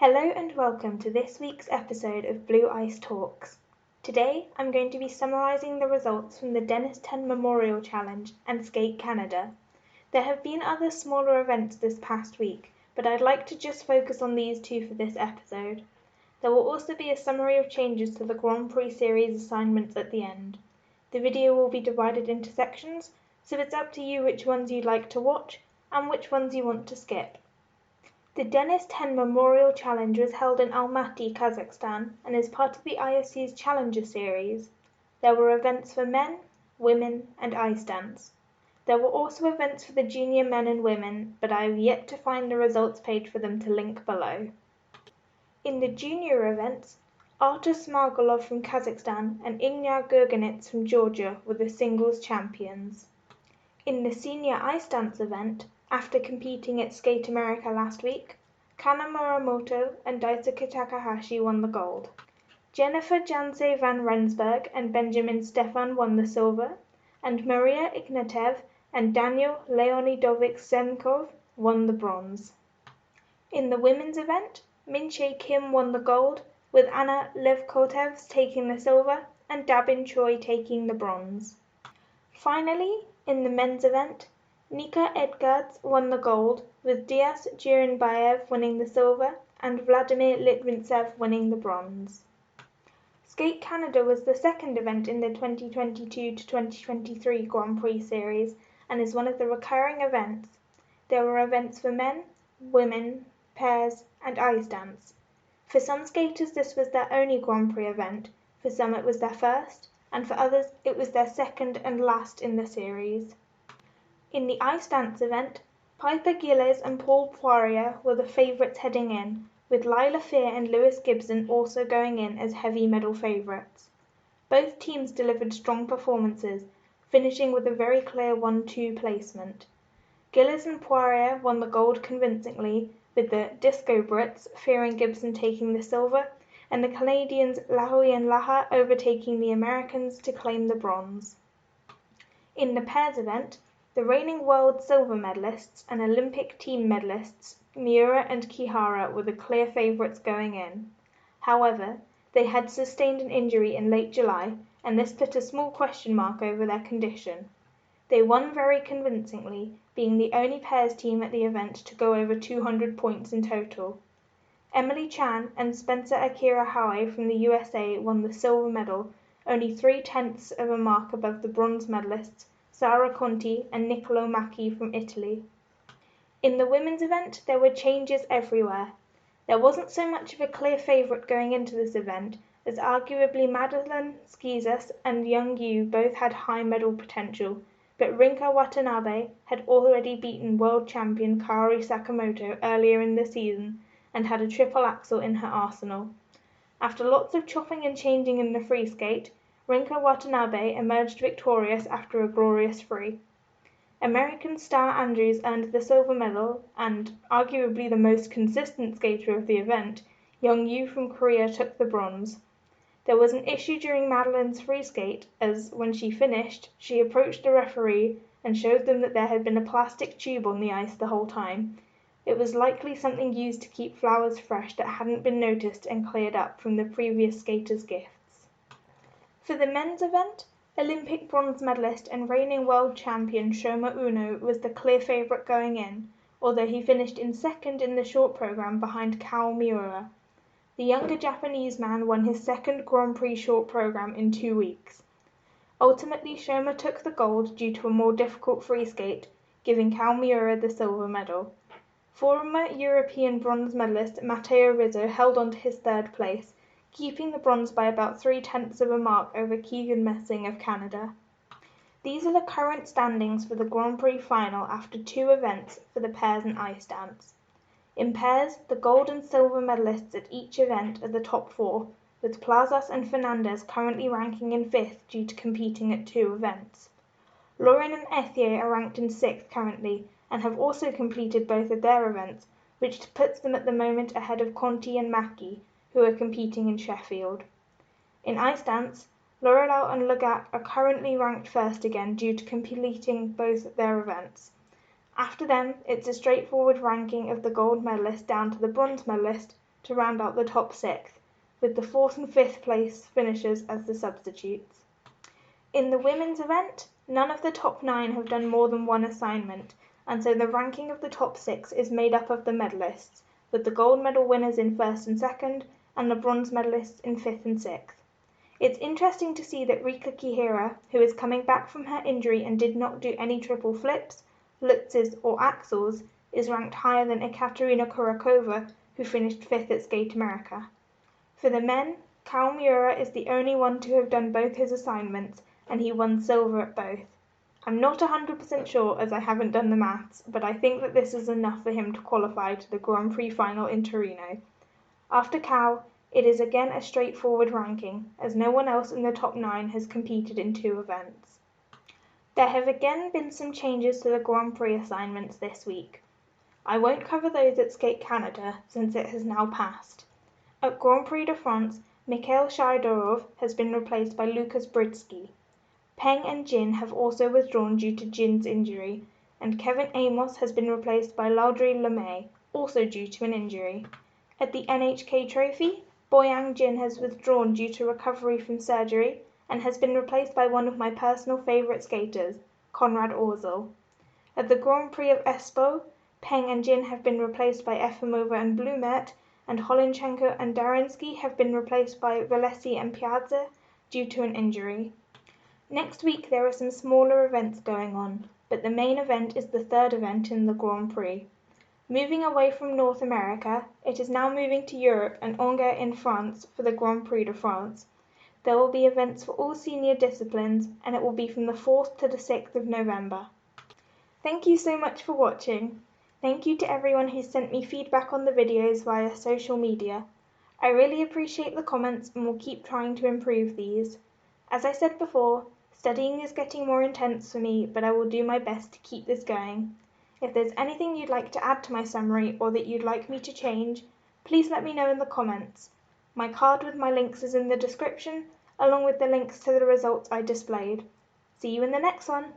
Hello and welcome to this week's episode of Blue Ice Talks. Today I'm going to be summarising the results from the Denis Ten Memorial Challenge and Skate Canada. There have been other smaller events this past week, but I'd like to just focus on these two for this episode. There will also be a summary of changes to the Grand Prix Series assignments at the end. The video will be divided into sections, so it's up to you which ones you'd like to watch and which ones you want to skip. The Denis Ten Memorial Challenge was held in Almaty, Kazakhstan, and is part of the IOC's Challenger Series. There were events for men, women, and ice dance. There were also events for the junior men and women, but I have yet to find the results page for them to link below. In the junior events, Artur Smargolov from Kazakhstan and Ignar Gurganets from Georgia were the singles champions. In the senior ice dance event, after competing at Skate America last week, Kana Muramoto and Daisuke Takahashi won the gold. Jennifer Janse van Rensburg and Benjamin Stefan won the silver, and Maria Ignatev and Daniel Leonidovich-Semkov won the bronze. In the women's event, Min-Chae Kim won the gold, with Anna Levkotevs taking the silver and Dabin Choi taking the bronze. Finally, in the men's event, Nika Edgards won the gold, with Dias Jirinbayev winning the silver and Vladimir Litvintsev winning the bronze. Skate Canada was the second event in the 2022 to 2023 Grand Prix Series and is one of the recurring events. There were events for men, women, pairs, and ice dance. For some skaters this was their only Grand Prix event, for some it was their first, and for others it was their second and last in the series. In the ice dance event, Piper Gilles and Paul Poirier were the favourites heading in, with Lila Fear and Lewis Gibson also going in as heavy medal favourites. Both teams delivered strong performances, finishing with a very clear 1-2 placement. Gilles and Poirier won the gold convincingly, with the Disco Brits, Fear and Gibson taking the silver, and the Canadians Lahoy and Laha overtaking the Americans to claim the bronze. In the pairs event, the reigning world silver medalists and Olympic team medalists Miura and Kihara were the clear favourites going in. However, they had sustained an injury in late July, and this put a small question mark over their condition. They won very convincingly, being the only pairs team at the event to go over 200 points in total. Emily Chan and Spencer Akira Howe from the USA won the silver medal, only 0.3 of a mark above the bronze medalists Sara Conti and Niccolò Macchi from Italy. In the women's event, there were changes everywhere. There wasn't so much of a clear favourite going into this event, as arguably Madeline Schizas and Young Yu both had high medal potential, but Rinka Watanabe had already beaten world champion Kaori Sakamoto earlier in the season and had a triple axel in her arsenal. After lots of chopping and changing in the free skate, Rinka Watanabe emerged victorious after a glorious free. American Star Andrews earned the silver medal, and, arguably the most consistent skater of the event, Young Yu from Korea took the bronze. There was an issue during Madeline's free skate, as, when she finished, she approached the referee and showed them that there had been a plastic tube on the ice the whole time. It was likely something used to keep flowers fresh that hadn't been noticed and cleared up from the previous skater's gifts. For the men's event, Olympic bronze medalist and reigning world champion Shoma Uno was the clear favourite going in, although he finished in second in the short programme behind Kao Miura. The younger Japanese man won his second Grand Prix short programme in 2 weeks. Ultimately, Shoma took the gold due to a more difficult free skate, giving Kao Miura the silver medal. Former European bronze medalist Matteo Rizzo held on to his third place, keeping the bronze by about 0.3 of a mark over Keegan Messing of Canada. These are the current standings for the Grand Prix final after 2 events for the pairs and ice dance. In pairs, the gold and silver medalists at each event are the top 4, with Plazas and Fernandez currently ranking in 5th due to competing at 2 events. Lauren and Etier are ranked in 6th currently and have also completed both of their events, which puts them at the moment ahead of Conti and Macchi, who are competing in Sheffield. In ice dance, Laurelau and Legac are currently ranked first again due to completing both their events. After them, it's a straightforward ranking of the gold medalist down to the bronze medalist, to round out the top 6, with the 4th and 5th place finishers as the substitutes. In the women's event, none of the top 9 have done more than one assignment, and so the ranking of the top 6 is made up of the medalists, with the gold medal winners in 1st and 2nd, and the bronze medalists in 5th and 6th. It's interesting to see that Rika Kihira, who is coming back from her injury and did not do any triple flips, lutzes or axels, is ranked higher than Ekaterina Kurakova, who finished 5th at Skate America. For the men, Kao Miura is the only one to have done both his assignments, and he won silver at both. I'm not 100% sure as I haven't done the maths, but I think that this is enough for him to qualify to the Grand Prix final in Torino. After Kao, it is again a straightforward ranking, as no one else in the top 9 has competed in 2 events. There have again been some changes to the Grand Prix assignments this week. I won't cover those at Skate Canada since it has now passed. At Grand Prix de France, Mikhail Shaidorov has been replaced by Lukas Britsky. Peng and Jin have also withdrawn due to Jin's injury, and Kevin Amos has been replaced by Laudry Lemay, also due to an injury. At the NHK Trophy, Boyang Jin has withdrawn due to recovery from surgery and has been replaced by one of my personal favourite skaters, Konrad Orzel. At the Grand Prix of Espoo, Peng and Jin have been replaced by Efimova and Blumert, and Holinchenko and Darinsky have been replaced by Valesi and Piazza due to an injury. Next week there are some smaller events going on, but the main event is the 3rd event in the Grand Prix. Moving away from North America, it is now moving to Europe and Angers in France for the Grand Prix de France. There will be events for all senior disciplines, and it will be from the 4th to the 6th of November. Thank you so much for watching. Thank you to everyone who sent me feedback on the videos via social media. I really appreciate the comments and will keep trying to improve these. As I said before, studying is getting more intense for me, but I will do my best to keep this going. If there's anything you'd like to add to my summary or that you'd like me to change, please let me know in the comments. My card with my links is in the description, along with the links to the results I displayed. See you in the next one!